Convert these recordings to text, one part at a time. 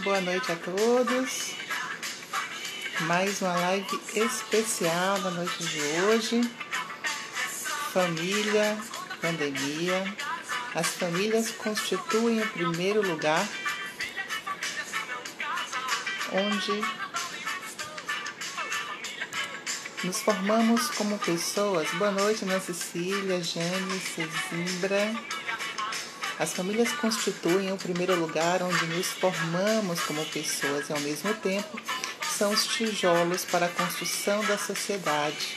Boa noite a todos. Mais uma live especial na noite de hoje. Família, pandemia. As famílias constituem o primeiro lugar onde nos formamos como pessoas. Boa noite, Ana Cecília, Jane, Cezimbra. As famílias constituem o primeiro lugar onde nos formamos como pessoas e, ao mesmo tempo, são os tijolos para a construção da sociedade.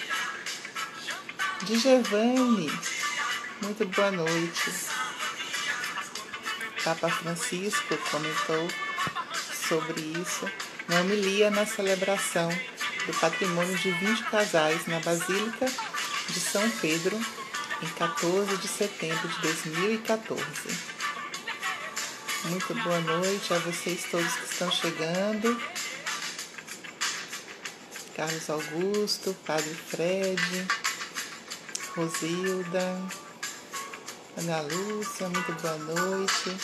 Djevane, muito boa noite. Papa Francisco comentou sobre isso na homilia na celebração do patrimônio de 20 casais na Basílica de São Pedro, em 14 de setembro de 2014. Muito boa noite a vocês todos que estão chegando. Carlos Augusto, Padre Fred, Rosilda, Ana Lúcia, muito boa noite.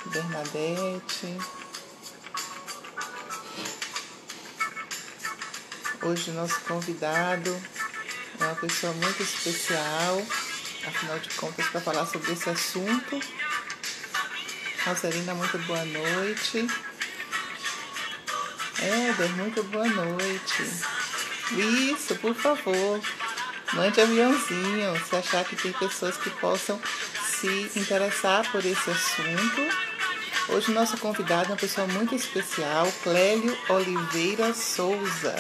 Bernadette. Hoje o nosso convidado é uma pessoa muito especial, afinal de contas, para falar sobre esse assunto. Rosalina, muito boa noite. Éder, muito boa noite. Isso, por favor, mande aviãozinho se achar que tem pessoas que possam se interessar por esse assunto. Hoje o nosso convidado é uma pessoa muito especial, Clélio Oliveira Souza.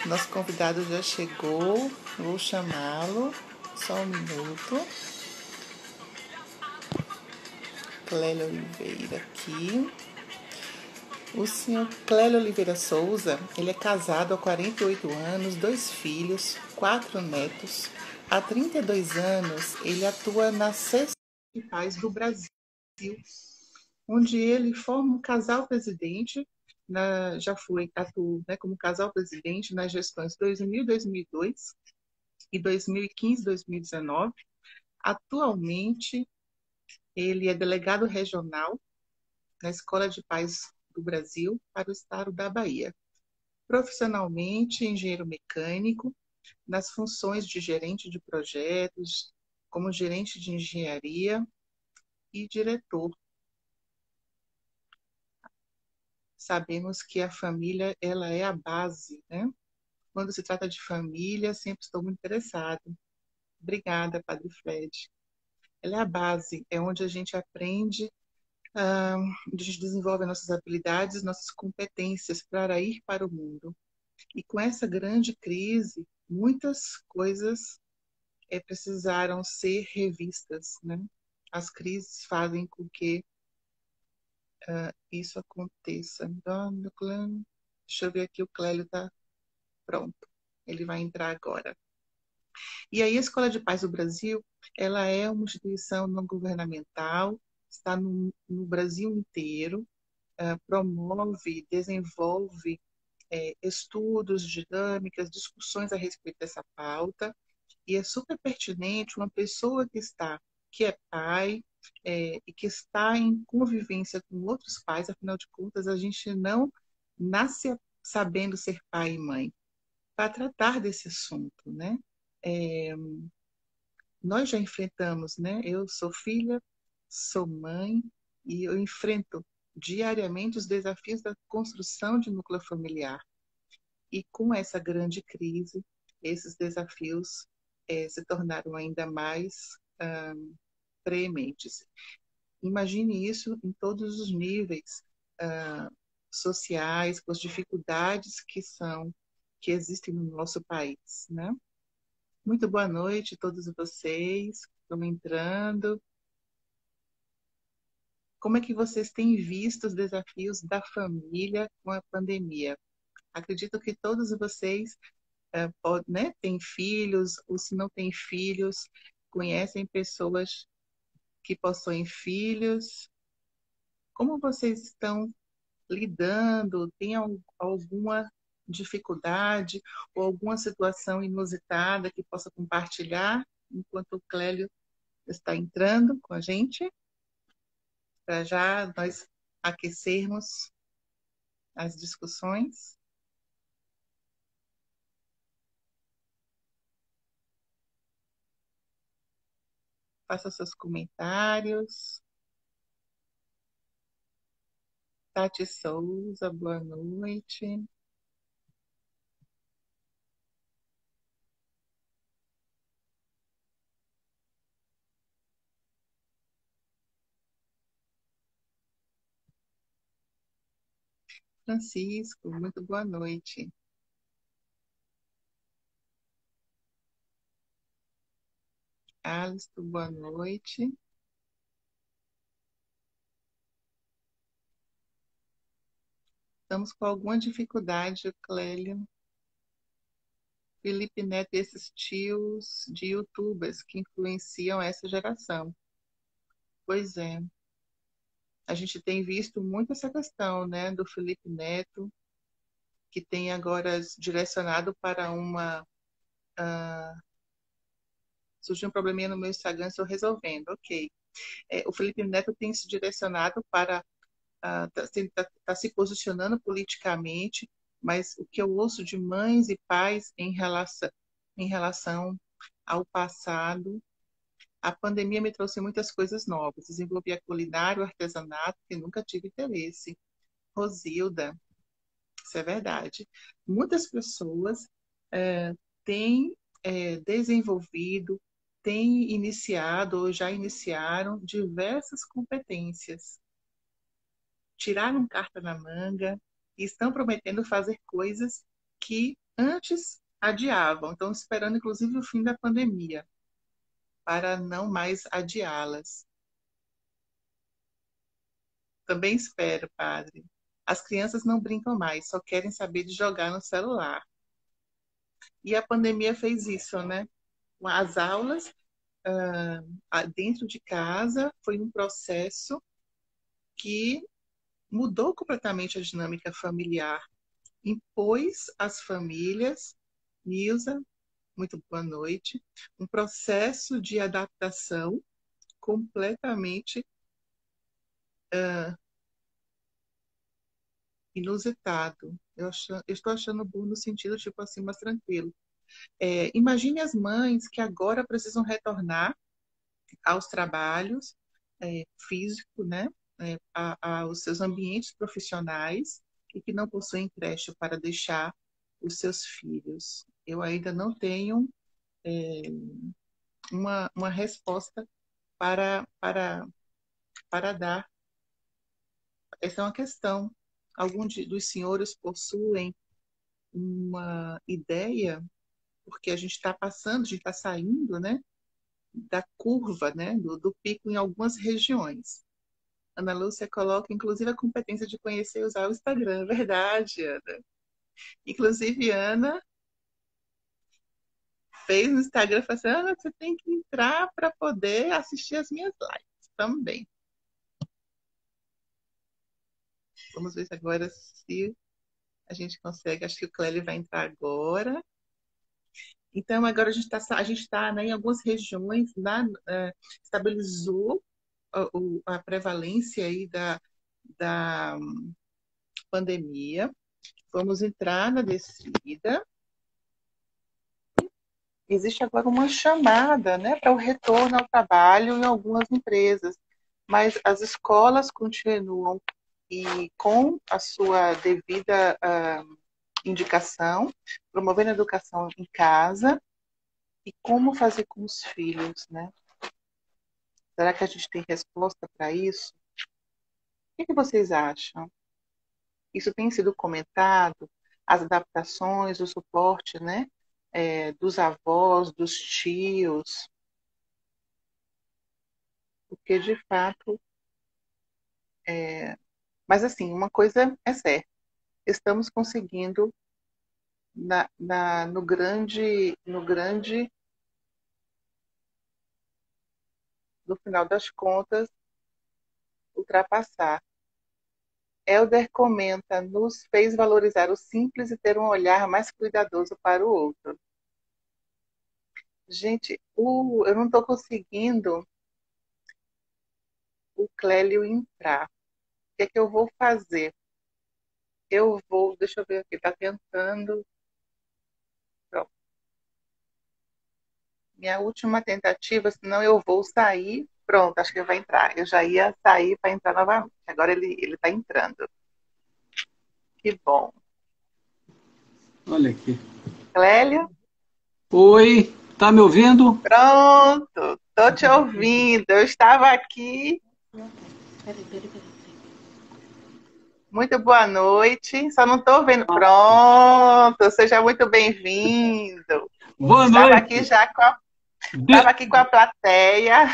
Nosso convidado já chegou, vou chamá-lo, só um minuto. Clélio Oliveira aqui. O senhor Clélio Oliveira Souza, ele é casado há 48 anos, 2 filhos, 4 netos. Há 32 anos, ele atua na Cesta de Paz do Brasil, onde ele forma um casal presidente. Já atuou como casal presidente nas gestões 2000, 2002 e 2015, 2019. Atualmente, ele é delegado regional na Escola de Paz do Brasil para o estado da Bahia. Profissionalmente, engenheiro mecânico, nas funções de gerente de projetos, como gerente de engenharia e diretor. Sabemos que a família ela é a base, né? Quando se trata de família, sempre estou muito interessada. Obrigada, Padre Fred. Ela é a base, é onde a gente aprende, onde a gente desenvolve nossas habilidades, nossas competências para ir para o mundo. E com essa grande crise, muitas coisas precisaram ser revistas, né? As crises fazem com que isso aconteça. Deixa eu ver aqui, o Clélio está pronto. Ele vai entrar agora. E aí a Escola de Paz do Brasil, ela é uma instituição não governamental, está no Brasil inteiro, promove, desenvolve estudos, dinâmicas, discussões a respeito dessa pauta, e é super pertinente uma pessoa que é pai e que está em convivência com outros pais. Afinal de contas, a gente não nasce sabendo ser pai e mãe, para tratar desse assunto, né? Nós já enfrentamos, né? Eu sou filha, sou mãe, e eu enfrento diariamente os desafios da construção de núcleo familiar. E com essa grande crise, esses desafios se tornaram ainda mais prementes. Imagine isso em todos os níveis sociais, com as dificuldades que existem no nosso país, né? Muito boa noite a todos vocês que estão entrando. Como é que vocês têm visto os desafios da família com a pandemia? Acredito que todos vocês né, têm filhos, ou se não têm filhos, conhecem pessoas que possuem filhos. Como vocês estão lidando? Tem alguma dificuldade ou alguma situação inusitada que possa compartilhar enquanto o Clélio está entrando com a gente? Para já nós aquecermos as discussões. Faça seus comentários. Tati Souza, boa noite. Francisco, muito boa noite. Alice, boa noite. Estamos com alguma dificuldade, Clélio. Felipe Neto e esses tios de youtubers que influenciam essa geração. Pois é. A gente tem visto muito essa questão, né, do Felipe Neto, que tem agora direcionado para uma... surgiu um probleminha no meu Instagram, estou resolvendo, ok. O Felipe Neto tem se direcionado para... Está se posicionando politicamente, mas o que eu ouço de mães e pais em relação ao passado, a pandemia me trouxe muitas coisas novas. Desenvolvi a culinária, o artesanato, que nunca tive interesse. Rosilda, isso é verdade. Muitas pessoas têm desenvolvido, têm iniciado ou já iniciaram diversas competências. Tiraram carta na manga e estão prometendo fazer coisas que antes adiavam. Estão esperando, inclusive, o fim da pandemia para não mais adiá-las. Também espero, padre. As crianças não brincam mais, só querem saber de jogar no celular. E a pandemia fez isso, né? As aulas dentro de casa foi um processo que mudou completamente a dinâmica familiar, impôs às famílias, Nilza, muito boa noite, um processo de adaptação completamente inusitado. Eu estou achando bom no sentido, tipo assim, mais tranquilo. Imagine as mães que agora precisam retornar aos trabalhos físicos, né? Aos seus ambientes profissionais e que não possuem creche para deixar os seus filhos. Eu ainda não tenho uma resposta para dar. Essa é uma questão. Dos senhores possuem uma ideia, porque a gente está passando, a gente está saindo, né, da curva, né, do pico em algumas regiões. Ana Lúcia coloca, inclusive, a competência de conhecer e usar o Instagram. É verdade, Ana. Inclusive, Ana fez no Instagram, falou assim, Ana, você tem que entrar para poder assistir as minhas lives também. Vamos ver agora se a gente consegue. Acho que o Clélio vai entrar agora. Então, agora a gente tá, né, em algumas regiões, estabilizou a prevalência aí da pandemia. Vamos entrar na descida. Existe agora uma chamada, né, para o retorno ao trabalho em algumas empresas, mas as escolas continuam e com a sua devida indicação, promovendo a educação em casa e como fazer com os filhos, né? Será que a gente tem resposta para isso? O que vocês acham? Isso tem sido comentado, as adaptações, o suporte, né? Dos avós, dos tios, porque de fato. Mas assim, uma coisa é certa, estamos conseguindo no final das contas, ultrapassar. Helder comenta, nos fez valorizar o simples e ter um olhar mais cuidadoso para o outro. Gente, eu não estou conseguindo o Clélio entrar. que é que eu vou fazer? Deixa eu ver aqui, tá tentando. Pronto. Minha última tentativa, senão eu vou sair. Pronto, acho que vai entrar. Eu já ia sair para entrar novamente. Agora ele está entrando. Que bom. Olha aqui. Clélia? Oi, tá me ouvindo? Pronto, tô te ouvindo. Eu estava aqui. Muito boa noite. Só não estou vendo. Pronto, seja muito bem-vindo. Boa Estava aqui noite. já estava aqui com a plateia.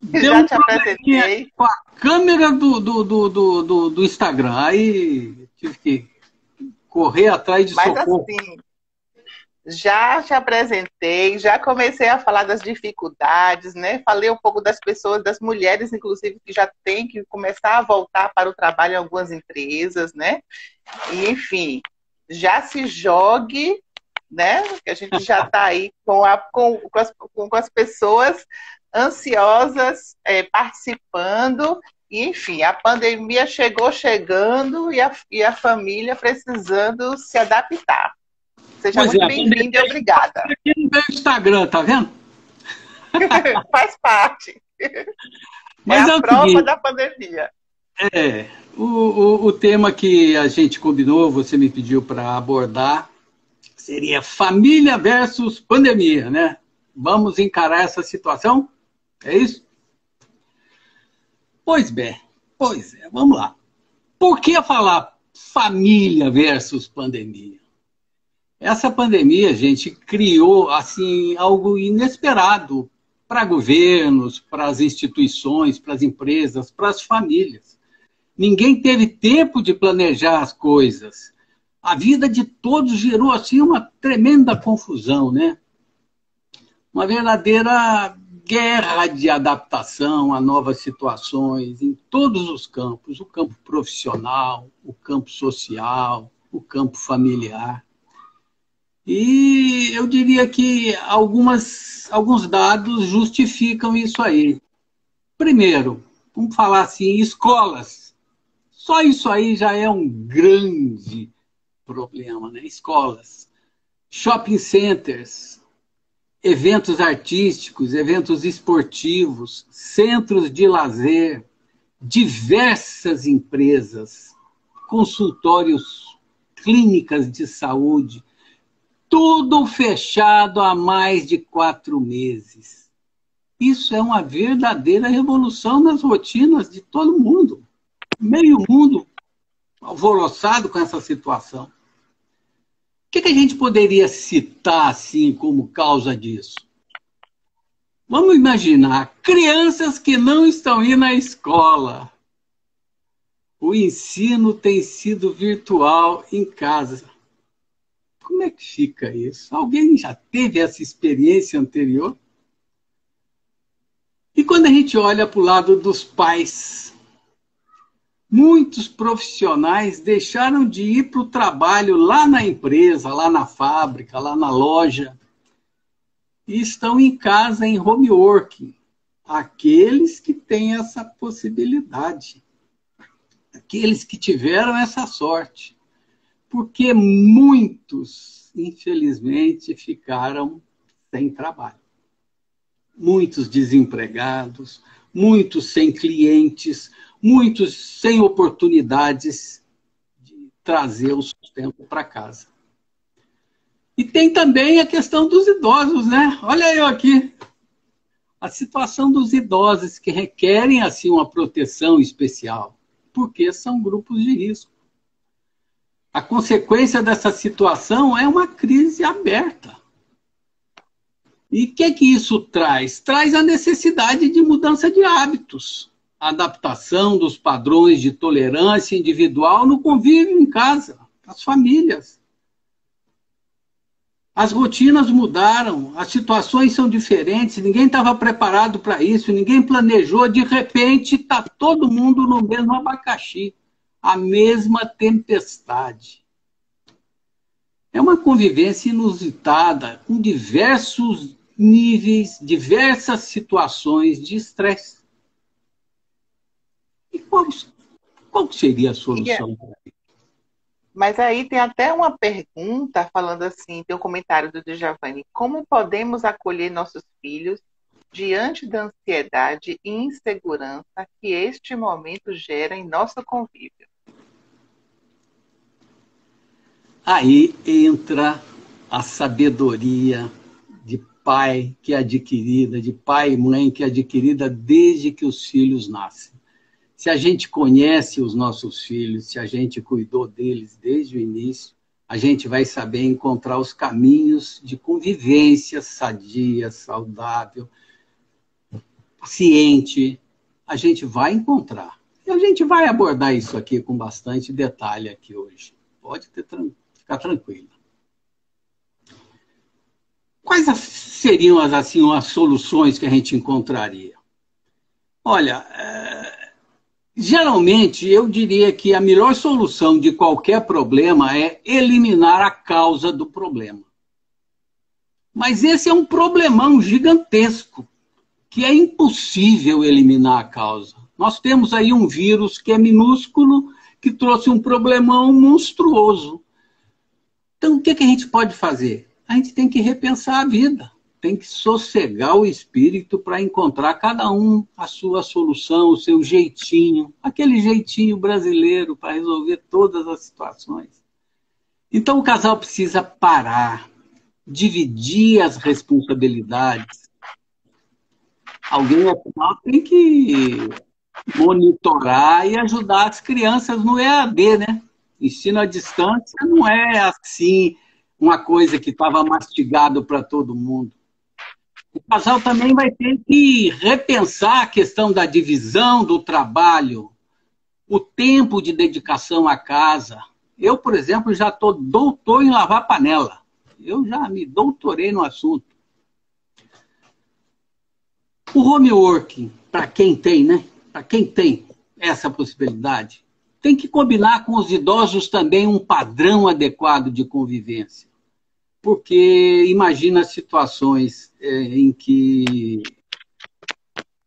Deu Já um te probleminha apresentei. com a câmera do Instagram. Aí tive que correr atrás de Mas socorro. assim, já te apresentei, já comecei a falar das dificuldades, né? Falei um pouco das pessoas, das mulheres, inclusive, que já têm que começar a voltar para o trabalho em algumas empresas, né? E, enfim, já se jogue, né? Que a gente já está aí com as pessoas ansiosas participando. E, enfim, a pandemia chegou chegando e a família precisando se adaptar. Seja Pois é, muito a pandemia bem-vindo e obrigada. aqui no meu Instagram, tá vendo? Faz parte. É Mas a é o prova seguinte, da pandemia. o tema que a gente combinou, você me pediu para abordar, seria família versus pandemia, né? Vamos encarar essa situação? É isso? Pois bem, vamos lá. Por que falar família versus pandemia? Essa pandemia, gente, criou assim algo inesperado para governos, para as instituições, para as empresas, para as famílias. Ninguém teve tempo de planejar as coisas. A vida de todos gerou assim uma tremenda confusão, né? Uma verdadeira guerra de adaptação a novas situações em todos os campos, o campo profissional, o campo social, o campo familiar. E eu diria que alguns dados justificam isso aí. Primeiro, vamos falar assim, escolas. Só isso aí já é um grande problema, né? Escolas, shopping centers, eventos artísticos, eventos esportivos, centros de lazer, diversas empresas, consultórios, clínicas de saúde, tudo fechado há mais de 4 meses. Isso é uma verdadeira revolução nas rotinas de todo mundo. Meio mundo alvoroçado com essa situação. O que a gente poderia citar assim como causa disso? Vamos imaginar crianças que não estão indo à escola. O ensino tem sido virtual em casa. Como é que fica isso? Alguém já teve essa experiência anterior? E quando a gente olha para o lado dos pais, muitos profissionais deixaram de ir para o trabalho lá na empresa, lá na fábrica, lá na loja, e estão em casa em home working. Aqueles que têm essa possibilidade, aqueles que tiveram essa sorte, porque muitos, infelizmente, ficaram sem trabalho. Muitos desempregados, muitos sem clientes, muitos sem oportunidades de trazer o sustento para casa. E tem também a questão dos idosos, né? Olha eu aqui. A situação dos idosos que requerem assim uma proteção especial, porque são grupos de risco. A consequência dessa situação é uma crise aberta. E o que isso traz? Traz a necessidade de mudança de hábitos, adaptação dos padrões de tolerância individual no convívio em casa, as famílias. As rotinas mudaram, as situações são diferentes, ninguém estava preparado para isso, ninguém planejou, de repente está todo mundo no mesmo abacaxi, a mesma tempestade. É uma convivência inusitada, com diversos níveis, diversas situações de estresse. E Qual seria a solução? Mas aí tem até uma pergunta falando assim, tem um comentário do Djavani. Como podemos acolher nossos filhos diante da ansiedade e insegurança que este momento gera em nosso convívio? Aí entra a sabedoria de pai que é adquirida, de pai e mãe que é adquirida desde que os filhos nascem. Se a gente conhece os nossos filhos, se a gente cuidou deles desde o início, a gente vai saber encontrar os caminhos de convivência sadia, saudável, paciente. A gente vai encontrar. E a gente vai abordar isso aqui com bastante detalhe aqui hoje. Pode ficar tranquilo. Quais seriam assim, as soluções que a gente encontraria? Olha, geralmente eu diria que a melhor solução de qualquer problema é eliminar a causa do problema. Mas esse é um problemão gigantesco, que é impossível eliminar a causa. Nós temos aí um vírus que é minúsculo, que trouxe um problemão monstruoso. Então, o que a gente pode fazer? A gente tem que repensar a vida, tem que sossegar o espírito para encontrar cada um a sua solução, o seu jeitinho, aquele jeitinho brasileiro para resolver todas as situações. Então, o casal precisa parar, dividir as responsabilidades. Alguém, afinal, tem que monitorar e ajudar as crianças no EAD, né? Ensino à distância não é assim uma coisa que estava mastigado para todo mundo. O casal também vai ter que repensar a questão da divisão do trabalho, o tempo de dedicação à casa. Eu, por exemplo, já estou doutor em lavar panela. Eu já me doutorei no assunto. O home working, para quem tem, né? Para quem tem essa possibilidade, tem que combinar com os idosos também um padrão adequado de convivência. Porque imagina situações em que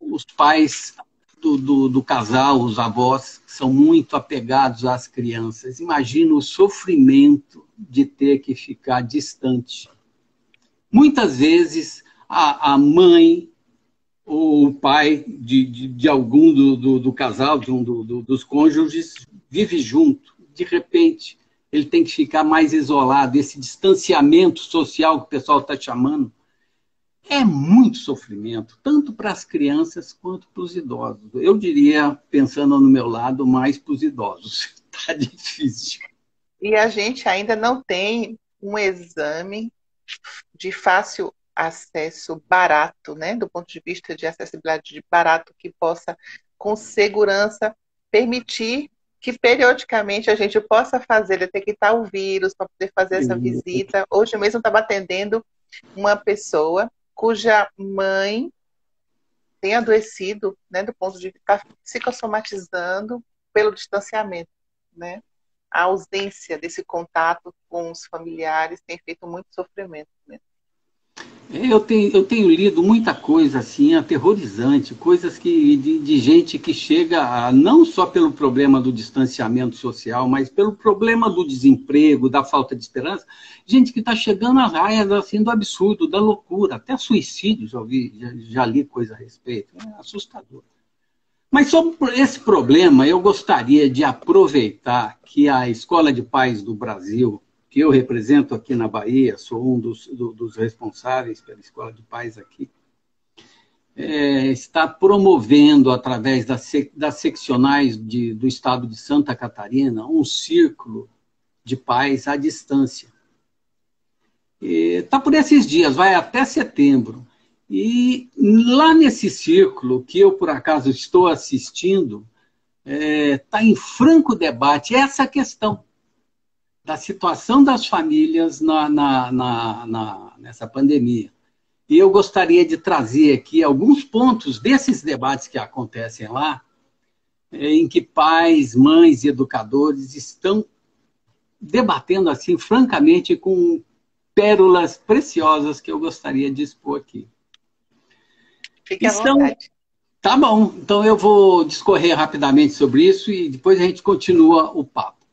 os pais do casal, os avós, são muito apegados às crianças. Imagina o sofrimento de ter que ficar distante. Muitas vezes a mãe ou o pai de algum do casal, de um dos cônjuges, vive junto. De repente, ele tem que ficar mais isolado. Esse distanciamento social que o pessoal está chamando é muito sofrimento, tanto para as crianças quanto para os idosos. Eu diria, pensando no meu lado, mais para os idosos. Está difícil. E a gente ainda não tem um exame de fácil acesso barato, né? Do ponto de vista de acessibilidade de barato, que possa, com segurança, permitir que periodicamente a gente possa fazer, detectar o vírus para poder fazer essa visita. Hoje mesmo estava atendendo uma pessoa cuja mãe tem adoecido, né, do ponto de estar psicossomatizando pelo distanciamento, né? A ausência desse contato com os familiares tem feito muito sofrimento, né? Eu tenho lido muita coisa assim, aterrorizante, coisas de gente que chega não só pelo problema do distanciamento social, mas pelo problema do desemprego, da falta de esperança, gente que está chegando às raias assim, do absurdo, da loucura, até suicídio, já li coisa a respeito, é assustador. Mas sobre esse problema, eu gostaria de aproveitar que a Escola de Pais do Brasil, que eu represento aqui na Bahia, sou um dos responsáveis pela Escola de Pais aqui, está promovendo, através das seccionais do estado de Santa Catarina, um círculo de pais à distância. Está por esses dias, vai até setembro. E lá nesse círculo, que eu, por acaso, estou assistindo, está em franco debate essa questão da situação das famílias nessa pandemia. E eu gostaria de trazer aqui alguns pontos desses debates que acontecem lá, em que pais, mães e educadores estão debatendo assim, francamente, com pérolas preciosas que eu gostaria de expor aqui. Fique à vontade. Tá bom, então eu vou discorrer rapidamente sobre isso e depois a gente continua o papo.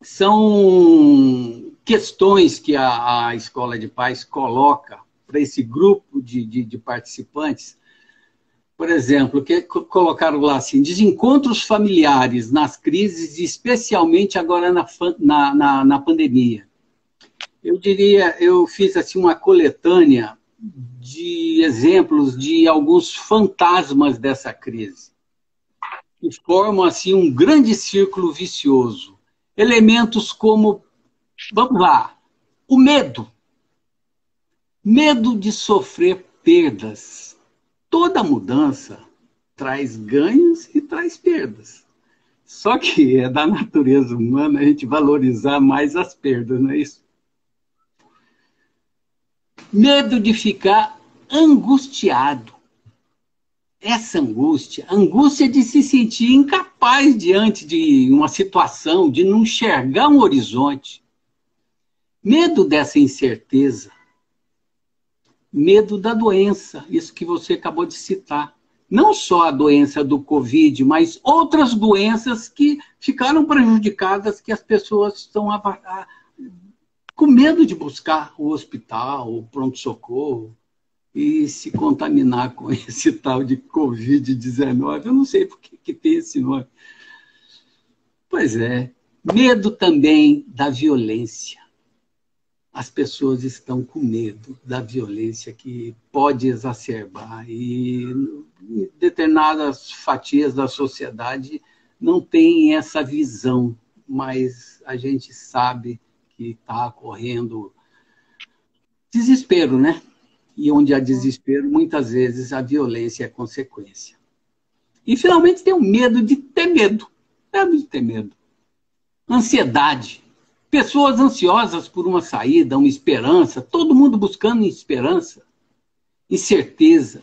São questões que a Escola de Paz coloca para esse grupo de participantes. Por exemplo, que colocaram lá assim, desencontros familiares nas crises, especialmente agora na pandemia. Eu diria, eu fiz assim uma coletânea de exemplos de alguns fantasmas dessa crise, que formam assim um grande círculo vicioso. Elementos como, vamos lá, o medo. Medo de sofrer perdas. Toda mudança traz ganhos e traz perdas. Só que é da natureza humana a gente valorizar mais as perdas, não é isso? Medo de ficar angustiado. Essa angústia, angústia de se sentir incapaz diante de uma situação, de não enxergar um horizonte. Medo dessa incerteza. Medo da doença, isso que você acabou de citar. Não só a doença do Covid, mas outras doenças que ficaram prejudicadas, que as pessoas estão com medo de buscar o hospital, o pronto-socorro, e se contaminar com esse tal de Covid-19. Eu não sei por que tem esse nome. Pois é, medo também da violência. As pessoas estão com medo da violência que pode exacerbar e determinadas fatias da sociedade não têm essa visão, mas a gente sabe que está ocorrendo desespero, né? E onde há desespero, muitas vezes a violência é consequência. E, finalmente, tem o medo de ter medo. Medo de ter medo. Ansiedade. Pessoas ansiosas por uma saída, uma esperança. Todo mundo buscando esperança. Incerteza.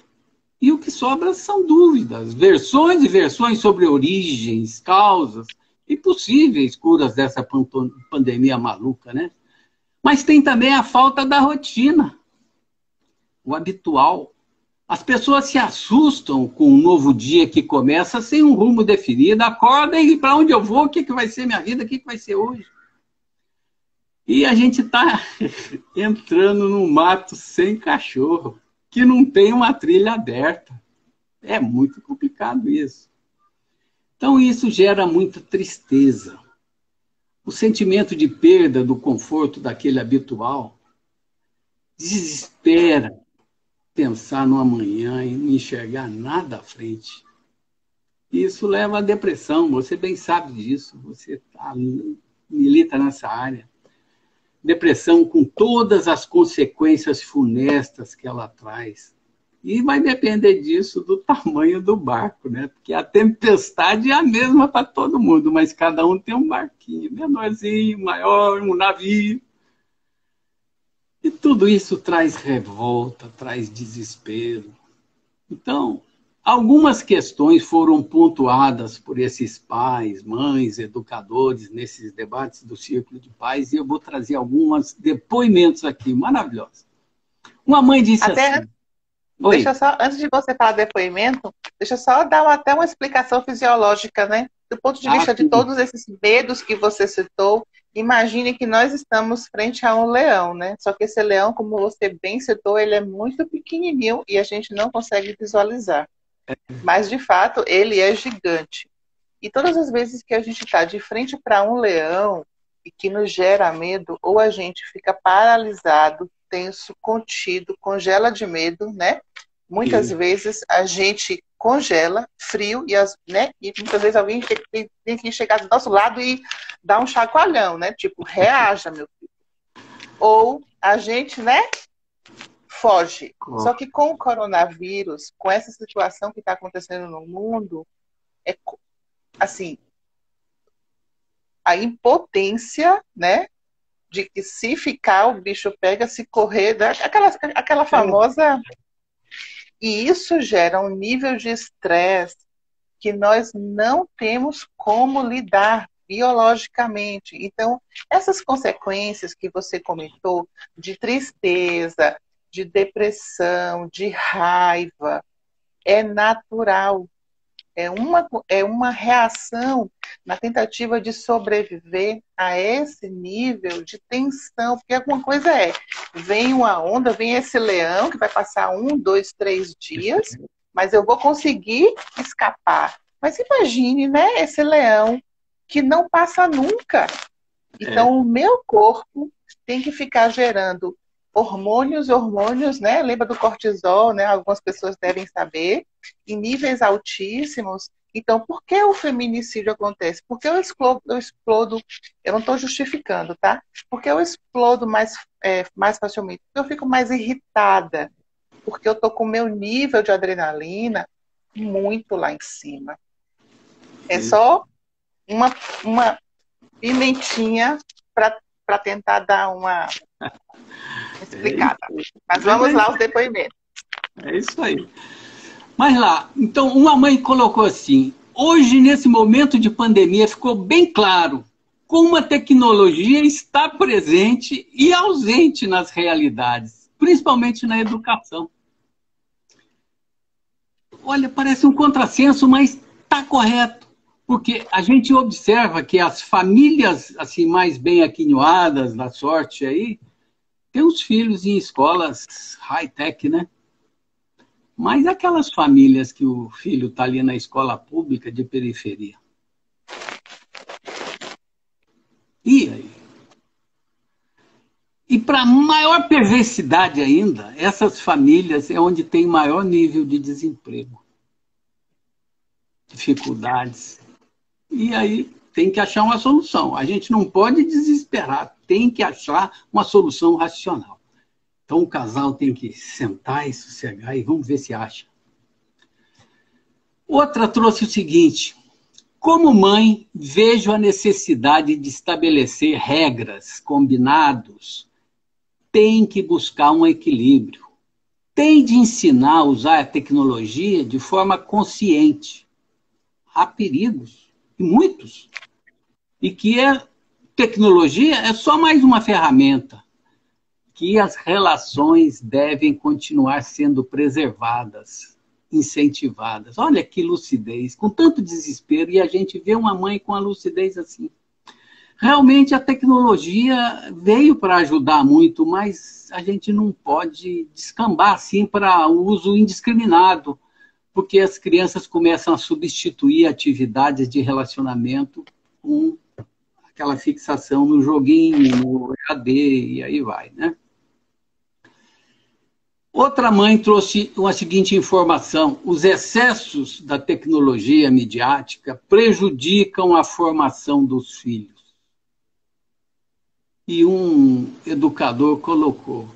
E o que sobra são dúvidas. Versões e versões sobre origens, causas e possíveis curas dessa pandemia maluca, né? Mas tem também a falta da rotina. O habitual. As pessoas se assustam com um novo dia que começa sem um rumo definido. Acordem e para onde eu vou? O que vai ser minha vida? O que vai ser hoje? E a gente está entrando num mato sem cachorro, que não tem uma trilha aberta. É muito complicado isso. Então isso gera muita tristeza. O sentimento de perda do conforto daquele habitual desespera pensar no amanhã e não enxergar nada à frente. Isso leva à depressão, você bem sabe disso, você milita nessa área. Depressão com todas as consequências funestas que ela traz. E vai depender disso, do tamanho do barco, né? Porque a tempestade é a mesma para todo mundo, mas cada um tem um barquinho, menorzinho, maior, um navio. E tudo isso traz revolta, traz desespero. Então, algumas questões foram pontuadas por esses pais, mães, educadores, nesses debates do Círculo de Pais, e eu vou trazer alguns depoimentos aqui, maravilhosos. Uma mãe disse assim... Deixa eu só, antes de você falar depoimento, deixa eu só dar até uma explicação fisiológica, né? Do ponto de vista de todos esses medos que você citou, imagine que nós estamos frente a um leão, né? Só que esse leão, como você bem citou, ele é muito pequenininho e a gente não consegue visualizar. Mas, de fato, ele é gigante. E todas as vezes que a gente está de frente para um leão e que nos gera medo, ou a gente fica paralisado, tenso, contido, congela de medo, né? Muitas vezes a gente congela, frio, né? E muitas vezes alguém tem que chegar do nosso lado e dar um chacoalhão, né? Tipo, reaja, meu filho. Ou a gente, né? Foge. Só que com o coronavírus, com essa situação que está acontecendo no mundo, é assim, a impotência, né? De que se ficar, o bicho pega, se correr, aquela famosa... E isso gera um nível de estresse que nós não temos como lidar biologicamente. Então, essas consequências que você comentou, de tristeza, de depressão, de raiva, é natural. É uma reação na tentativa de sobreviver a esse nível de tensão. Porque alguma coisa vem uma onda, vem esse leão que vai passar 1, 2, 3 dias, mas eu vou conseguir escapar. Mas imagine, né, esse leão que não passa nunca. Então, o meu corpo tem que ficar gerando hormônios, né? Lembra do cortisol, né? Algumas pessoas devem saber, em níveis altíssimos. Então, por que o feminicídio acontece? Porque eu não estou justificando, tá? Porque eu explodo mais facilmente, porque eu fico mais irritada, porque eu estou com o meu nível de adrenalina muito lá em cima. É só uma pimentinha para tentar dar uma explicada. Mas vamos lá, os depoimentos. É isso aí. Mas lá, então, uma mãe colocou assim: hoje, nesse momento de pandemia, ficou bem claro como a tecnologia está presente e ausente nas realidades, principalmente na educação. Olha, parece um contrassenso, mas está correto. Porque a gente observa que as famílias assim mais bem aquinhoadas, da sorte aí, têm os filhos em escolas high-tech, né? Mas aquelas famílias que o filho está ali na escola pública de periferia. E aí? E para maior perversidade ainda, essas famílias é onde tem maior nível de desemprego, dificuldades. E aí tem que achar uma solução. A gente não pode desesperar, tem que achar uma solução racional. Então o casal tem que sentar e sossegar e vamos ver se acha. Outra trouxe o seguinte: como mãe, vejo a necessidade de estabelecer regras, combinados. Tem que buscar um equilíbrio. Tem de ensinar a usar a tecnologia de forma consciente. Há perigos, e muitos. E que a tecnologia é só mais uma ferramenta. Que as relações devem continuar sendo preservadas, incentivadas. Olha que lucidez, com tanto desespero, e a gente vê uma mãe com a lucidez assim. Realmente a tecnologia veio para ajudar muito, mas a gente não pode descambar assim para o uso indiscriminado, porque as crianças começam a substituir atividades de relacionamento com aquela fixação no joguinho, no EAD, e aí vai, né? Outra mãe trouxe uma seguinte informação: os excessos da tecnologia midiática prejudicam a formação dos filhos. E um educador colocou: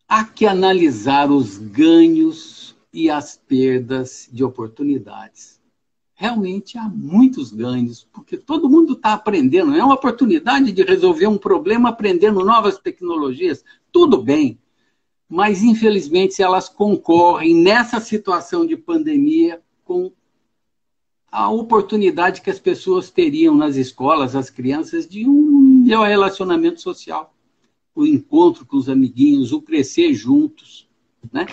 há que analisar os ganhos e as perdas de oportunidades. Realmente há muitos ganhos, porque todo mundo está aprendendo. É uma oportunidade de resolver um problema aprendendo novas tecnologias. Tudo bem, mas infelizmente elas concorrem nessa situação de pandemia com a oportunidade que as pessoas teriam nas escolas, as crianças, de um melhor relacionamento social. O encontro com os amiguinhos, o crescer juntos, né?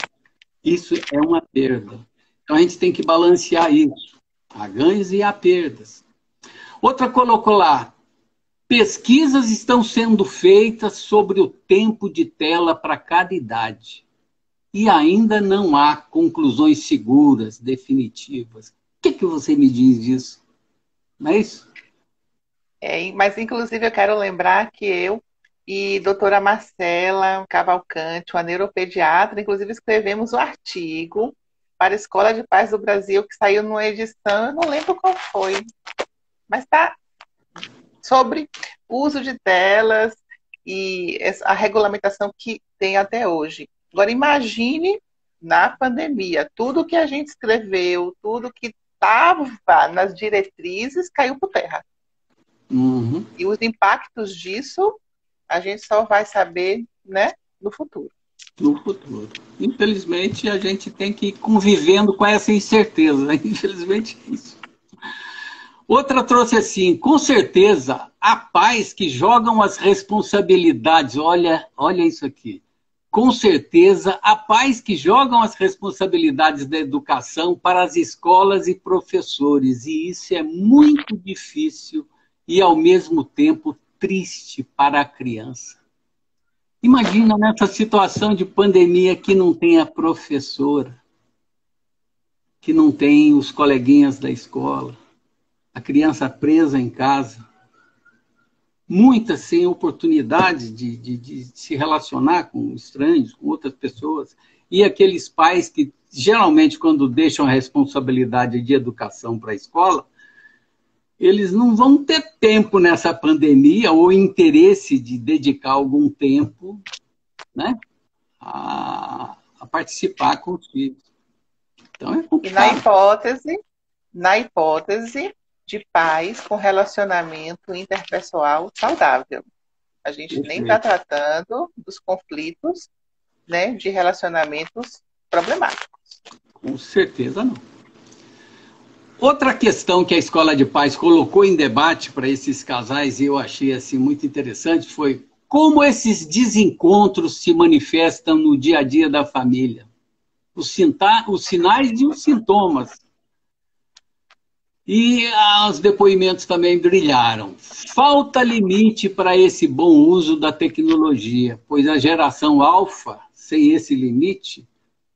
Isso é uma perda. Então a gente tem que balancear isso. Há ganhos e há perdas. Outra colocou lá: pesquisas estão sendo feitas sobre o tempo de tela para cada idade. E ainda não há conclusões seguras, definitivas. O que você me diz disso? Não é isso? Mas, inclusive, eu quero lembrar que eu e doutora Marcela Cavalcante, uma neuropediatra, inclusive escrevemos um artigo para a Escola de Pais do Brasil, que saiu numa edição, eu não lembro qual foi, mas está sobre o uso de telas e a regulamentação que tem até hoje. Agora, imagine na pandemia, tudo que a gente escreveu, tudo que estava nas diretrizes, caiu por terra. Uhum. E os impactos disso, a gente só vai saber, né, no futuro. No futuro. Infelizmente, a gente tem que ir convivendo com essa incerteza. Infelizmente, é isso. Outra trouxe assim: com certeza, há pais que jogam as responsabilidades, olha isso aqui, com certeza, há pais que jogam as responsabilidades da educação para as escolas e professores, e isso é muito difícil e, ao mesmo tempo, triste para a criança. Imagina nessa situação de pandemia que não tem a professora, que não tem os coleguinhas da escola, a criança presa em casa, muitas sem oportunidade de se relacionar com estranhos, com outras pessoas, e aqueles pais que, geralmente, quando deixam a responsabilidade de educação para a escola, eles não vão ter tempo nessa pandemia ou interesse de dedicar algum tempo, né, a participar com os filhos. Então é complicado. E na hipótese de pais com relacionamento interpessoal saudável. A gente nem está tratando dos conflitos, né, de relacionamentos problemáticos. Com certeza não. Outra questão que a Escola de Paz colocou em debate para esses casais, e eu achei assim, muito interessante, foi como esses desencontros se manifestam no dia a dia da família. Os sinais e os sintomas. E os depoimentos também brilharam. Falta limite para esse bom uso da tecnologia, pois a geração alfa, sem esse limite,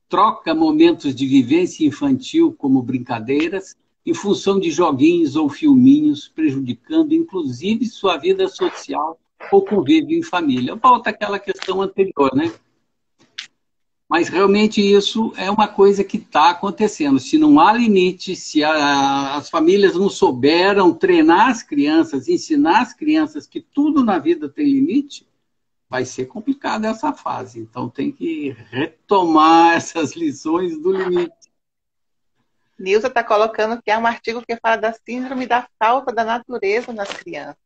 troca momentos de vivência infantil como brincadeiras em função de joguinhos ou filminhos, prejudicando inclusive sua vida social ou convívio em família. Volta àquela questão anterior, né? Mas realmente isso é uma coisa que está acontecendo. Se não há limite, se as famílias não souberam treinar as crianças, ensinar as crianças que tudo na vida tem limite, vai ser complicada essa fase. Então tem que retomar essas lições do limite. Nilza está colocando que é um artigo que fala da síndrome da falta da natureza nas crianças.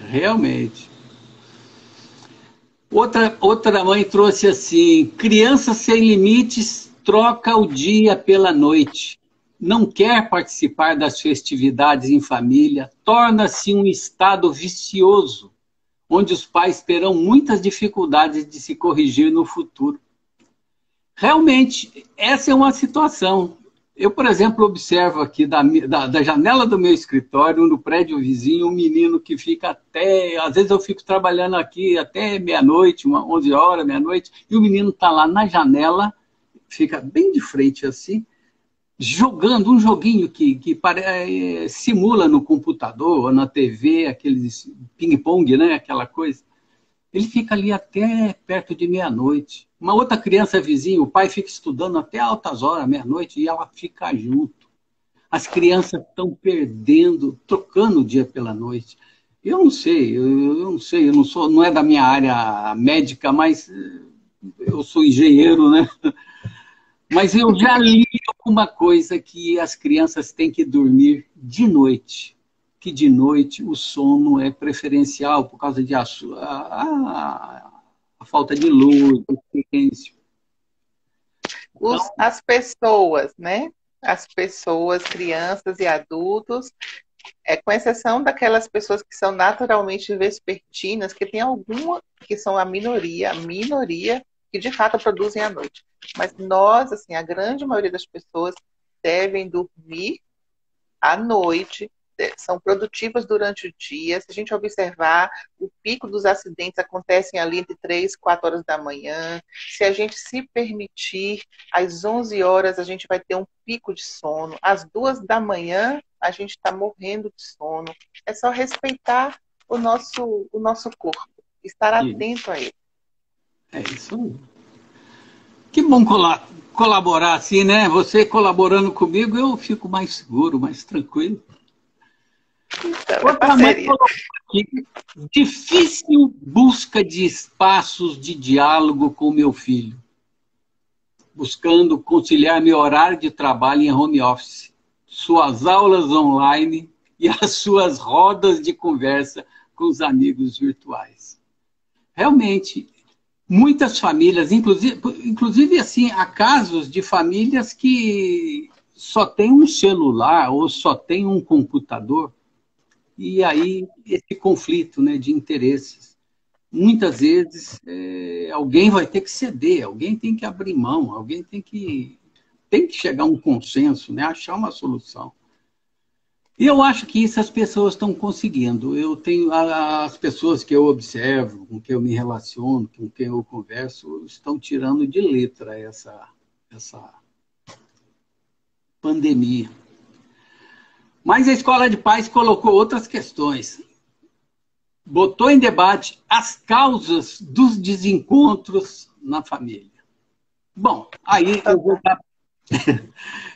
Realmente. Outra mãe trouxe assim: criança sem limites troca o dia pela noite, não quer participar das festividades em família, torna-se um estado vicioso, onde os pais terão muitas dificuldades de se corrigir no futuro. Realmente, essa é uma situação. Eu, por exemplo, observo aqui da janela do meu escritório, no prédio vizinho, um menino que fica até... Às vezes eu fico trabalhando aqui até meia-noite, 11 horas, meia-noite, e o menino está lá na janela, fica bem de frente assim, jogando um joguinho que simula no computador ou na TV, aqueles ping-pong, né? Aquela coisa. Ele fica ali até perto de meia-noite. Uma outra criança vizinha, o pai fica estudando até altas horas, meia-noite, e ela fica junto. As crianças estão perdendo, trocando o dia pela noite. Eu não sei, não é da minha área médica, mas eu sou engenheiro, né? Mas eu já li alguma coisa que as crianças têm que dormir de noite. Que de noite o sono é preferencial por causa de a falta de luz, do silêncio. As pessoas, né? As pessoas, crianças e adultos, com exceção daquelas pessoas que são naturalmente vespertinas, que tem alguma, que são a minoria, que de fato produzem à noite. Mas nós, assim, a grande maioria das pessoas devem dormir à noite, são produtivas durante o dia. Se a gente observar, o pico dos acidentes acontecem ali entre 3 e 4 horas da manhã. Se a gente se permitir, às 11 horas a gente vai ter um pico de sono. Às 2 da manhã a gente está morrendo de sono. É só respeitar o nosso corpo, estar atento a ele. É isso. Que bom colaborar assim, né? Você colaborando comigo, eu fico mais seguro, mais tranquilo. Então, outra mãe colocou aqui: difícil busca de espaços de diálogo com meu filho, buscando conciliar meu horário de trabalho em home office, suas aulas online e as suas rodas de conversa com os amigos virtuais. Realmente, muitas famílias, inclusive assim, há casos de famílias que só tem um celular ou só tem um computador. E aí, esse conflito, né, de interesses. muitas vezes alguém vai ter que ceder, alguém tem que abrir mão, alguém tem que chegar a um consenso, né? Achar uma solução. E eu acho que isso as pessoas estão conseguindo. Eu tenho as pessoas que eu observo, com quem eu me relaciono, com quem eu converso, estão tirando de letra essa pandemia. Mas a Escola de Paz colocou outras questões. Botou em debate as causas dos desencontros na família. Bom, aí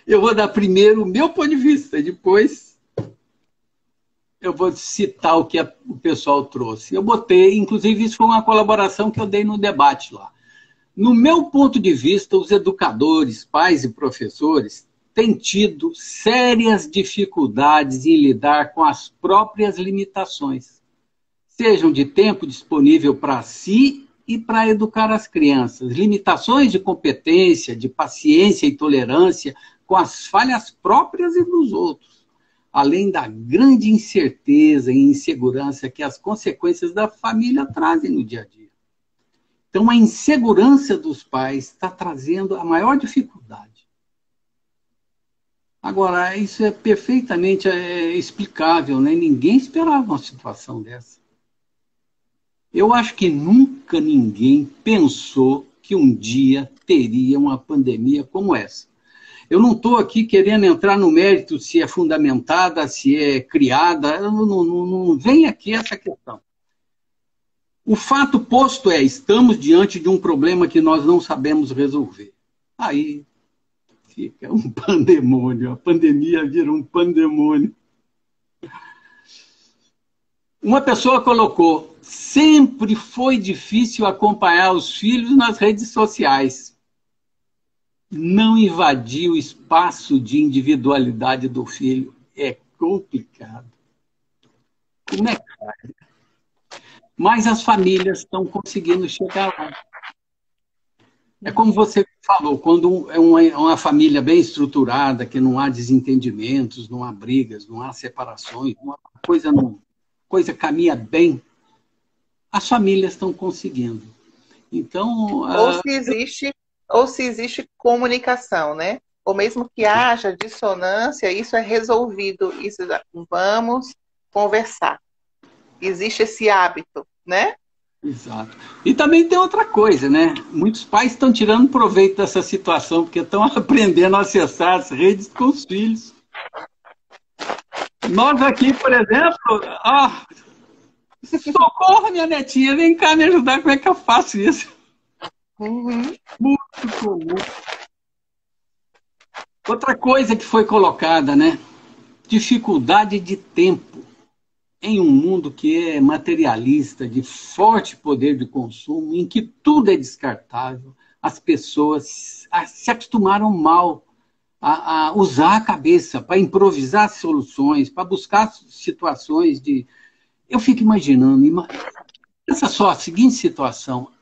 eu vou dar primeiro o meu ponto de vista, depois eu vou citar o que o pessoal trouxe. Eu botei, inclusive isso foi uma colaboração que eu dei no debate lá. No meu ponto de vista, os educadores, pais e professores têm tido sérias dificuldades em lidar com as próprias limitações, sejam de tempo disponível para si e para educar as crianças. Limitações de competência, de paciência e tolerância com as falhas próprias e dos outros, além da grande incerteza e insegurança que as consequências da família trazem no dia a dia. Então, a insegurança dos pais está trazendo a maior dificuldade. Agora, isso é perfeitamente explicável, né? Ninguém esperava uma situação dessa. Eu acho que nunca ninguém pensou que um dia teria uma pandemia como essa. Eu não estou aqui querendo entrar no mérito se é fundamentada, se é criada, não vem aqui essa questão. O fato posto estamos diante de um problema que nós não sabemos resolver. Aí fica um pandemônio, a pandemia vira um pandemônio. Uma pessoa colocou, sempre foi difícil acompanhar os filhos nas redes sociais. Não invadir o espaço de individualidade do filho é complicado. Como é que faz? Mas as famílias estão conseguindo chegar lá. É como você falou, quando é uma família bem estruturada, que não há desentendimentos, não há brigas, não há separações, coisa caminha bem, as famílias estão conseguindo. Então, ou se existe comunicação, né? Ou mesmo que haja dissonância, isso é resolvido. Isso, vamos conversar. Existe esse hábito, né? Exato. E também tem outra coisa, né? Muitos pais estão tirando proveito dessa situação, porque estão aprendendo a acessar as redes com os filhos. Nós aqui, por exemplo, socorro, minha netinha, vem cá me ajudar, como é que eu faço isso? Uhum. Muito comum. Outra coisa que foi colocada, né? Dificuldade de tempo. Em um mundo que é materialista, de forte poder de consumo, em que tudo é descartável, as pessoas se acostumaram mal a usar a cabeça para improvisar soluções, para buscar situações de... Eu fico imaginando, pensa só a seguinte situação,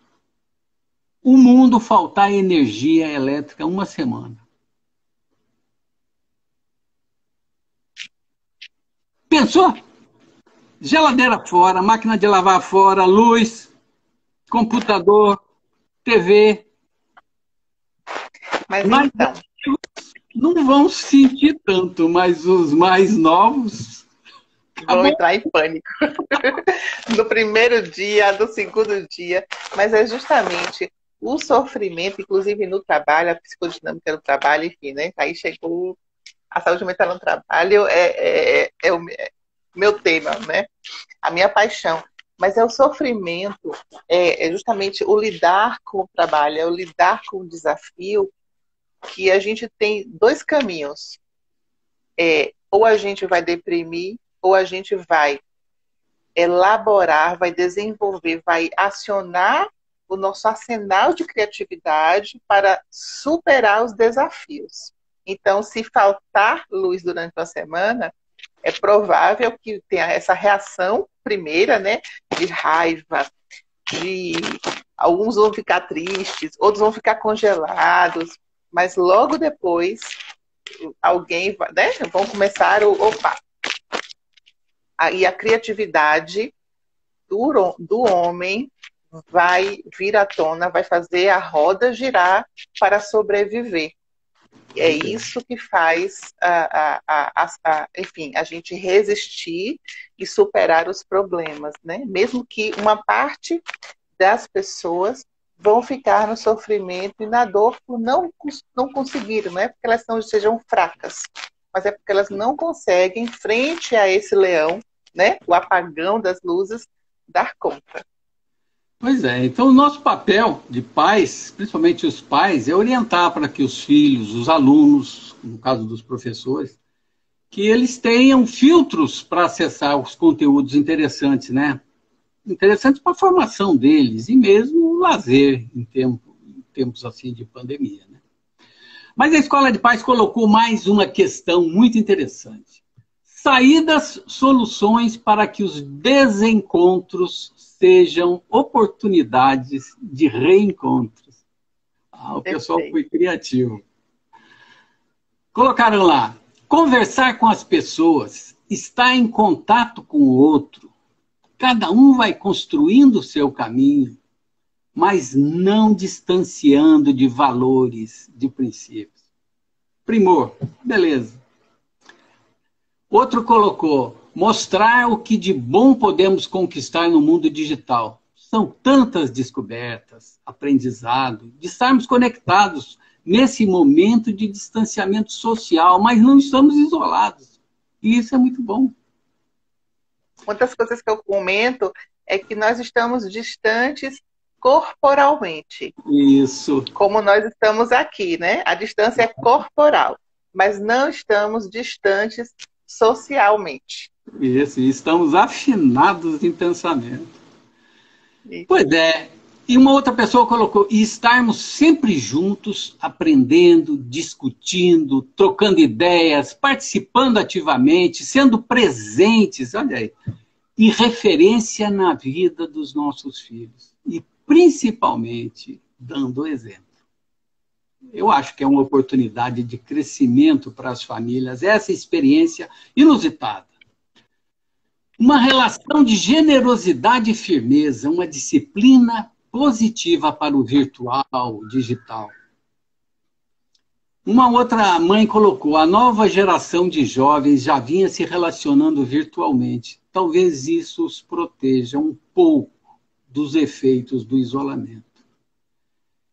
o mundo faltar energia elétrica uma semana. Pensou? Geladeira fora, máquina de lavar fora, luz, computador, TV. Mas então, não vão sentir tanto, mas os mais novos vão entrar em pânico. No primeiro dia, no segundo dia. Mas é justamente o sofrimento, inclusive no trabalho, a psicodinâmica no trabalho, enfim, né? Aí chegou a saúde mental no trabalho, é o meu tema, né? A minha paixão. Mas é o sofrimento, é justamente o lidar com o trabalho, é o lidar com o desafio, que a gente tem dois caminhos. Ou a gente vai deprimir, ou a gente vai elaborar, vai desenvolver, vai acionar o nosso arsenal de criatividade para superar os desafios. Então, se faltar luz durante uma semana, é provável que tenha essa reação primeira, né, de raiva, alguns vão ficar tristes, outros vão ficar congelados, mas logo depois alguém, né, vão começar e a criatividade do homem vai vir à tona, vai fazer a roda girar para sobreviver. É isso que faz, enfim, a gente resistir e superar os problemas, né? Mesmo que uma parte das pessoas vão ficar no sofrimento e na dor por não conseguirem, não é porque elas sejam fracas, mas é porque elas não conseguem, frente a esse leão, né, o apagão das luzes, dar conta. Pois é, então o nosso papel de pais, principalmente os pais, é orientar para que os filhos, os alunos, no caso dos professores, que eles tenham filtros para acessar os conteúdos interessantes, né? Interessantes para a formação deles e mesmo o lazer em tempos assim de pandemia, né? Mas a Escola de Paz colocou mais uma questão muito interessante. Saídas, soluções para que os desencontros sejam oportunidades de reencontros. O pessoal foi criativo. Colocaram lá, conversar com as pessoas, estar em contato com o outro. Cada um vai construindo o seu caminho, mas não distanciando de valores, de princípios. Primor, beleza. Outro colocou, mostrar o que de bom podemos conquistar no mundo digital. São tantas descobertas, aprendizado, de estarmos conectados nesse momento de distanciamento social, mas não estamos isolados. E isso é muito bom. Uma das coisas que eu comento é que nós estamos distantes corporalmente. Isso. Como nós estamos aqui, né? A distância é corporal, mas não estamos distantes socialmente. Isso, e estamos afinados em pensamento. Isso. Pois é. E uma outra pessoa colocou, e estarmos sempre juntos, aprendendo, discutindo, trocando ideias, participando ativamente, sendo presentes, olha aí, e referência na vida dos nossos filhos. E principalmente dando exemplo. Eu acho que é uma oportunidade de crescimento para as famílias, essa experiência inusitada. Uma relação de generosidade e firmeza, uma disciplina positiva para o virtual, o digital. Uma outra mãe colocou, a nova geração de jovens já vinha se relacionando virtualmente. Talvez isso os proteja um pouco dos efeitos do isolamento.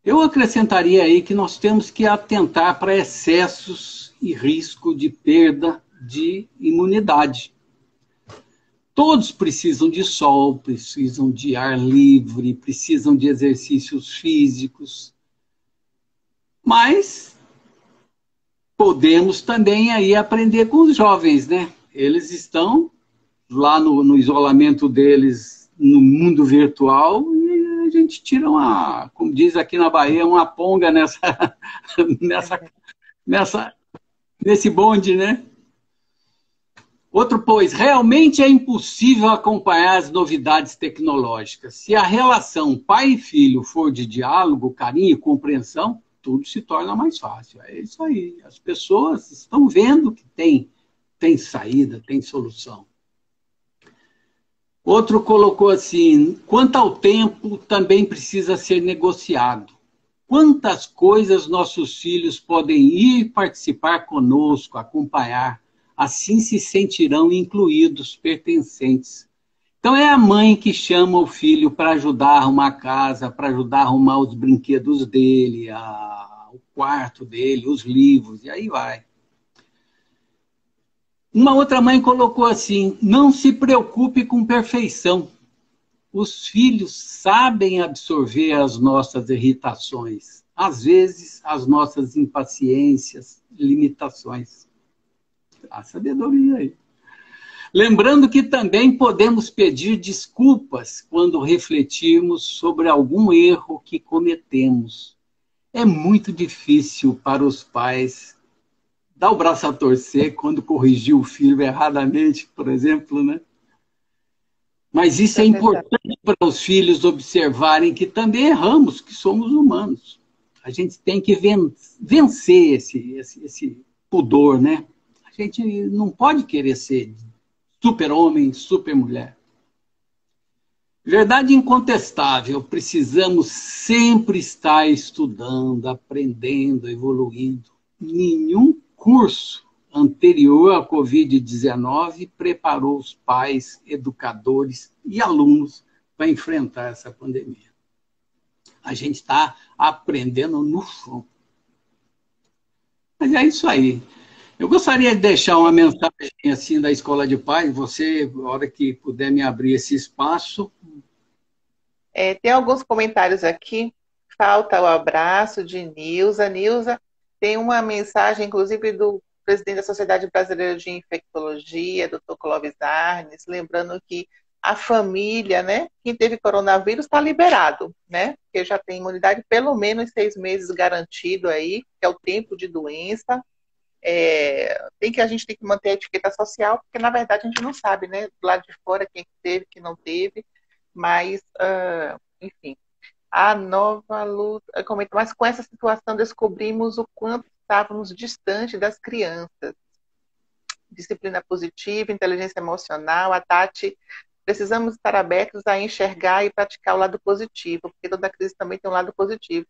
Eu acrescentaria aí que nós temos que atentar para excessos e risco de perda de imunidade. Todos precisam de sol, precisam de ar livre, precisam de exercícios físicos. Mas podemos também aí aprender com os jovens, né? Eles estão lá no isolamento deles, no mundo virtual, e a gente tira uma, como diz aqui na Bahia, uma ponga nesse bonde, né? Outro, pois, realmente é impossível acompanhar as novidades tecnológicas. Se a relação pai e filho for de diálogo, carinho e compreensão, tudo se torna mais fácil. É isso aí. As pessoas estão vendo que tem saída, tem solução. Outro colocou assim, quanto ao tempo, também precisa ser negociado. Quantas coisas nossos filhos podem ir participar conosco, acompanhar, assim se sentirão incluídos, pertencentes. Então é a mãe que chama o filho para ajudar a arrumar a casa, para ajudar a arrumar os brinquedos dele, o quarto dele, os livros, e aí vai. Uma outra mãe colocou assim, não se preocupe com perfeição. Os filhos sabem absorver as nossas irritações, às vezes as nossas impaciências, limitações. A sabedoria aí. Lembrando que também podemos pedir desculpas quando refletirmos sobre algum erro que cometemos. É muito difícil para os pais dar o braço a torcer quando corrigir o filho erradamente, por exemplo, né? Mas isso é importante para os filhos observarem que também erramos, que somos humanos. A gente tem que vencer esse pudor, né? A gente não pode querer ser super-homem, super-mulher. Verdade incontestável, precisamos sempre estar estudando, aprendendo, evoluindo. Nenhum curso anterior à Covid-19 preparou os pais, educadores e alunos para enfrentar essa pandemia. A gente está aprendendo no chão. Mas é isso aí. Eu gostaria de deixar uma mensagem assim da Escola de Paz. Você, na hora que puder me abrir esse espaço. Tem alguns comentários aqui. Falta o abraço de Nilza. Nilza tem uma mensagem, inclusive, do presidente da Sociedade Brasileira de Infectologia, Dr. Clóvis Arnes, lembrando que a família, né, quem teve coronavírus está liberado, né, porque já tem imunidade pelo menos 6 meses garantido aí, que é o tempo de doença. A gente tem que manter a etiqueta social, porque na verdade a gente não sabe, né, do lado de fora quem teve, quem não teve, mas, enfim, a nova luta, comenta, mas com essa situação descobrimos o quanto estávamos distantes das crianças. Disciplina positiva, inteligência emocional, a Tati, precisamos estar abertos a enxergar e praticar o lado positivo, porque toda crise também tem um lado positivo.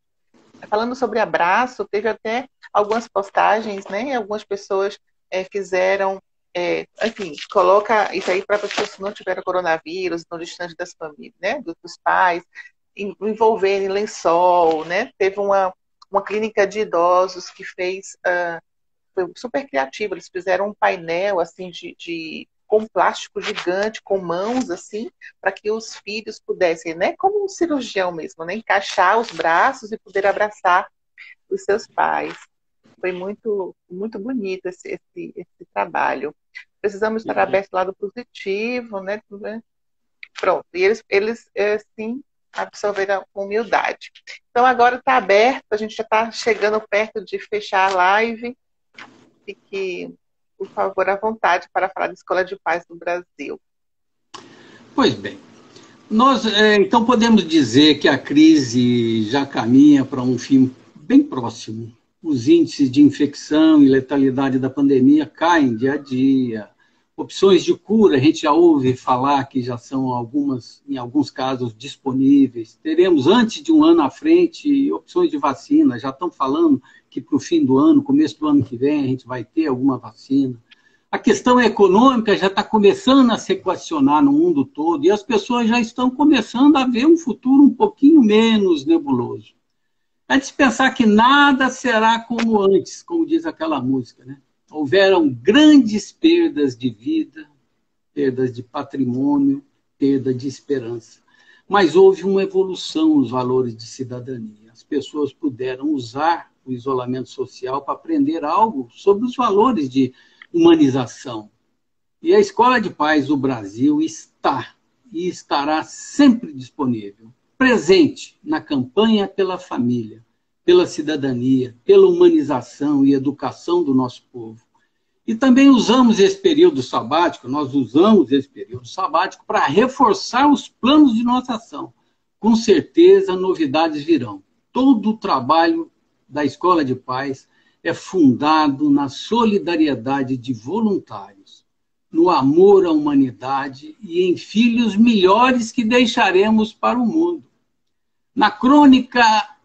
Falando sobre abraço, teve até algumas postagens, né? Algumas pessoas fizeram, enfim, coloca isso aí para pessoas que não tiveram coronavírus, estão distantes das famílias, né? Dos pais, envolverem lençol, né? Teve uma clínica de idosos que fez, foi super criativo, eles fizeram um painel assim com plástico gigante, com mãos assim, para que os filhos pudessem, né, como um cirurgião mesmo, né, encaixar os braços e poder abraçar os seus pais. Foi muito, muito bonito esse trabalho. Precisamos estar abertos ao lado positivo, né? Pronto. E eles sim, absorveram com humildade. Então, agora está aberto, a gente já está chegando perto de fechar a live. Fique, por favor, à vontade para falar da Escola de Paz do Brasil. Pois bem, nós então podemos dizer que a crise já caminha para um fim bem próximo. Os índices de infecção e letalidade da pandemia caem dia a dia. Opções de cura, a gente já ouve falar que já são em alguns casos, disponíveis. Teremos, antes de um ano à frente, opções de vacina. Já estão falando que para o fim do ano, começo do ano que vem, a gente vai ter alguma vacina. A questão econômica já está começando a se equacionar no mundo todo e as pessoas já estão começando a ver um futuro um pouquinho menos nebuloso. É de se pensar que nada será como antes, como diz aquela música, né? Houveram grandes perdas de vida, perdas de patrimônio, perda de esperança. Mas houve uma evolução nos valores de cidadania. As pessoas puderam usar o isolamento social para aprender algo sobre os valores de humanização. E a Escola de Paz do Brasil está e estará sempre disponível, presente na campanha pela família, pela cidadania, pela humanização e educação do nosso povo. E também usamos esse período sabático, para reforçar os planos de nossa ação. Com certeza, novidades virão. Todo o trabalho da Escola de Paz é fundado na solidariedade de voluntários, no amor à humanidade e em filhos melhores que deixaremos para o mundo. Na crônica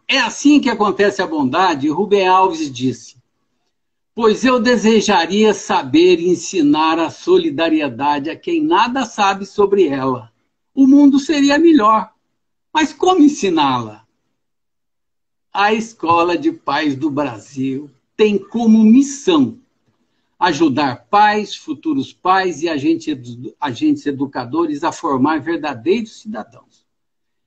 É Assim que Acontece a Bondade, Rubem Alves disse: pois eu desejaria saber ensinar a solidariedade a quem nada sabe sobre ela. O mundo seria melhor. Mas como ensiná-la? A Escola de Paz do Brasil tem como missão ajudar pais, futuros pais e agentes educadores a formar verdadeiros cidadãos.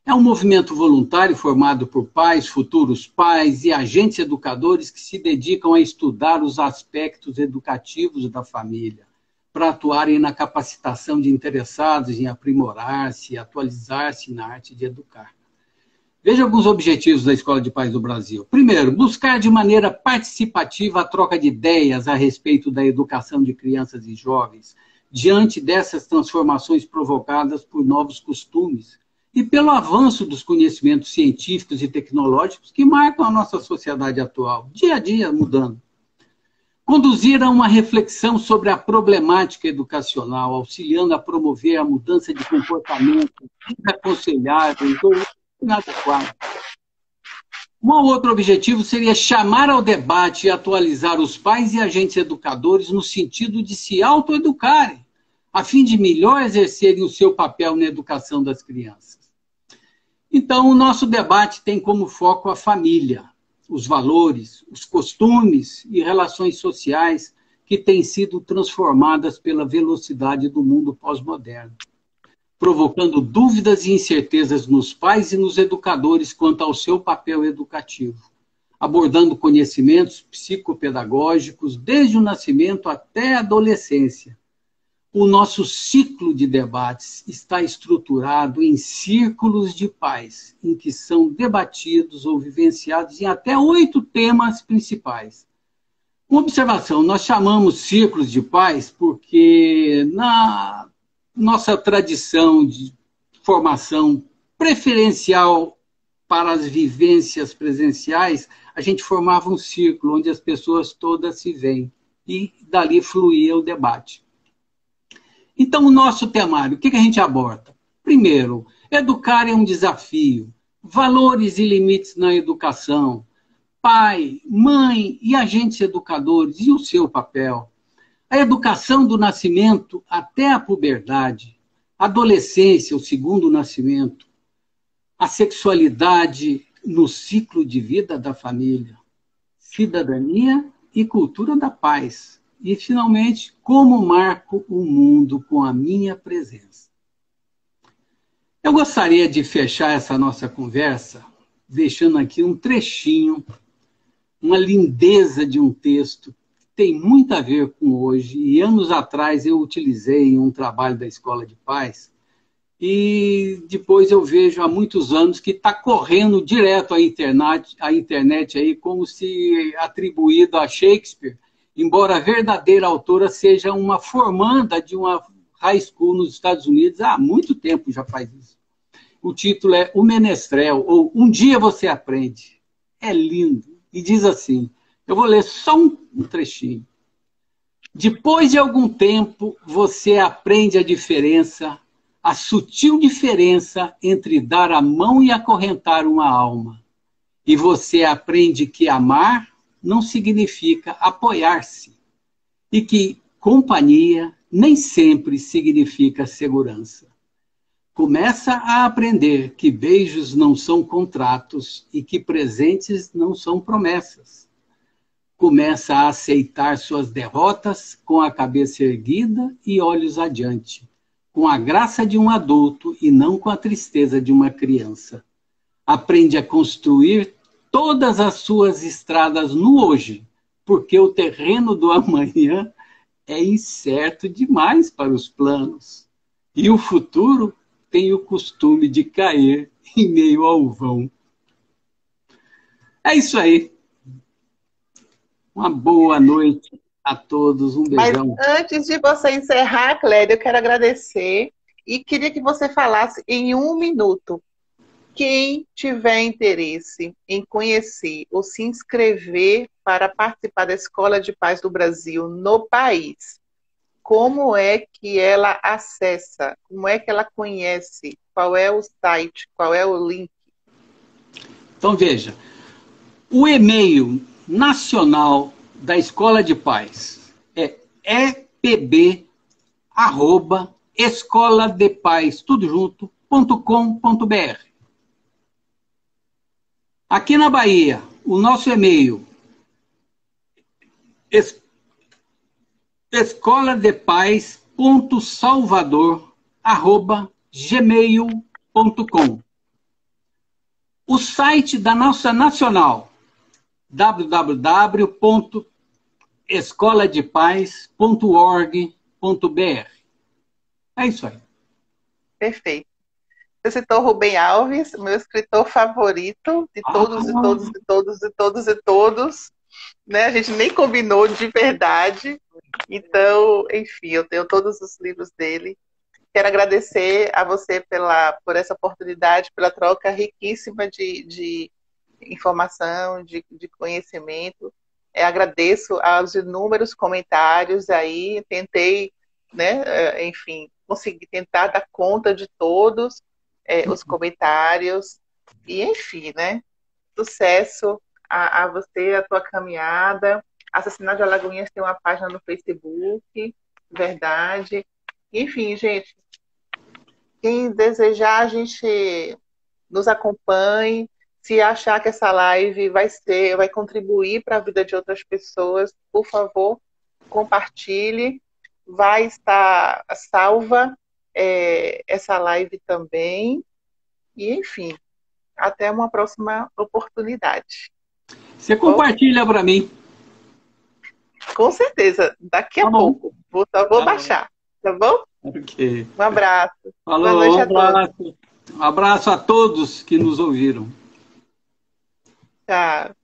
É um movimento voluntário formado por pais, futuros pais e agentes educadores que se dedicam a estudar os aspectos educativos da família, para atuarem na capacitação de interessados em aprimorar-se e atualizar-se na arte de educar. Veja alguns objetivos da Escola de Paz do Brasil. Primeiro, buscar de maneira participativa a troca de ideias a respeito da educação de crianças e jovens, diante dessas transformações provocadas por novos costumes e pelo avanço dos conhecimentos científicos e tecnológicos que marcam a nossa sociedade atual, dia a dia mudando. Conduzir a uma reflexão sobre a problemática educacional, auxiliando a promover a mudança de comportamento desaconselháveis ou inadequados. Um outro objetivo seria chamar ao debate e atualizar os pais e agentes educadores no sentido de se autoeducarem, a fim de melhor exercerem o seu papel na educação das crianças. Então, o nosso debate tem como foco a família, os valores, os costumes e relações sociais que têm sido transformadas pela velocidade do mundo pós-moderno, provocando dúvidas e incertezas nos pais e nos educadores quanto ao seu papel educativo, abordando conhecimentos psicopedagógicos desde o nascimento até a adolescência. O nosso ciclo de debates está estruturado em círculos de pais, em que são debatidos ou vivenciados em até 8 temas principais. Uma observação, nós chamamos círculos de pais porque na nossa tradição de formação preferencial para as vivências presenciais, a gente formava um círculo onde as pessoas todas se veem e dali fluía o debate. Então, o nosso temário, o que a gente aborda? Primeiro, educar é um desafio, valores e limites na educação, pai, mãe e agentes educadores e o seu papel. A educação do nascimento até a puberdade, adolescência, o segundo nascimento, a sexualidade no ciclo de vida da família, cidadania e cultura da paz. E, finalmente, como marco o mundo com a minha presença. Eu gostaria de fechar essa nossa conversa deixando aqui um trechinho, uma lindeza de um texto que tem muito a ver com hoje. E anos atrás eu utilizei em um trabalho da Escola de Paz e depois eu vejo há muitos anos que está correndo direto à internet aí como se atribuído a Shakespeare, embora a verdadeira autora seja uma formanda de uma high school nos Estados Unidos, há muito tempo já faz isso. O título é O Menestrel, ou Um Dia Você Aprende. É lindo. E diz assim, eu vou ler só um trechinho. Depois de algum tempo, você aprende a diferença, a sutil diferença entre dar a mão e acorrentar uma alma. E você aprende que amar não significa apoiar-se, e que companhia nem sempre significa segurança. Começa a aprender que beijos não são contratos e que presentes não são promessas. Começa a aceitar suas derrotas com a cabeça erguida e olhos adiante, com a graça de um adulto e não com a tristeza de uma criança. Aprende a construir todas as suas estradas no hoje, porque o terreno do amanhã é incerto demais para os planos. E o futuro tem o costume de cair em meio ao vão. É isso aí. Uma boa noite a todos, um beijão. Mas antes de você encerrar, Clélia, eu quero agradecer e queria que você falasse em 1 minuto. Quem tiver interesse em conhecer ou se inscrever para participar da Escola de Paz do Brasil no país, como é que ela acessa? Como é que ela conhece? Qual é o site? Qual é o link? Então, veja, o e-mail nacional da Escola de Paz é epb@escoladepaz, tudo junto, .com.br. Aqui na Bahia, o nosso e-mail escoladepaz.salvador@gmail.com. O site da nossa nacional, www.escoladepaz.org.br. É isso aí. Perfeito. Você citou Rubem Alves, meu escritor favorito de todos e todos e todos e todos e todos. Né? A gente nem combinou de verdade. Então, enfim, eu tenho todos os livros dele. Quero agradecer a você por essa oportunidade, pela troca riquíssima de informação, de conhecimento. Agradeço aos inúmeros comentários aí, tentei, né, enfim, consegui tentar dar conta de todos os comentários, e enfim, né, sucesso a você, a tua caminhada. Assassinato de Alagoinhas tem uma página no Facebook, verdade. Enfim, gente, quem desejar, a gente nos acompanhe. Se achar que essa live vai contribuir para a vida de outras pessoas, por favor, compartilhe. Vai estar salva essa live também. E, enfim, até uma próxima oportunidade. Você compartilha para mim. Com certeza, daqui a pouco. Vou baixar, tá bom? Ok. Um abraço. Falou, Boa noite um a todos. abraço. Um abraço a todos que nos ouviram. Tchau.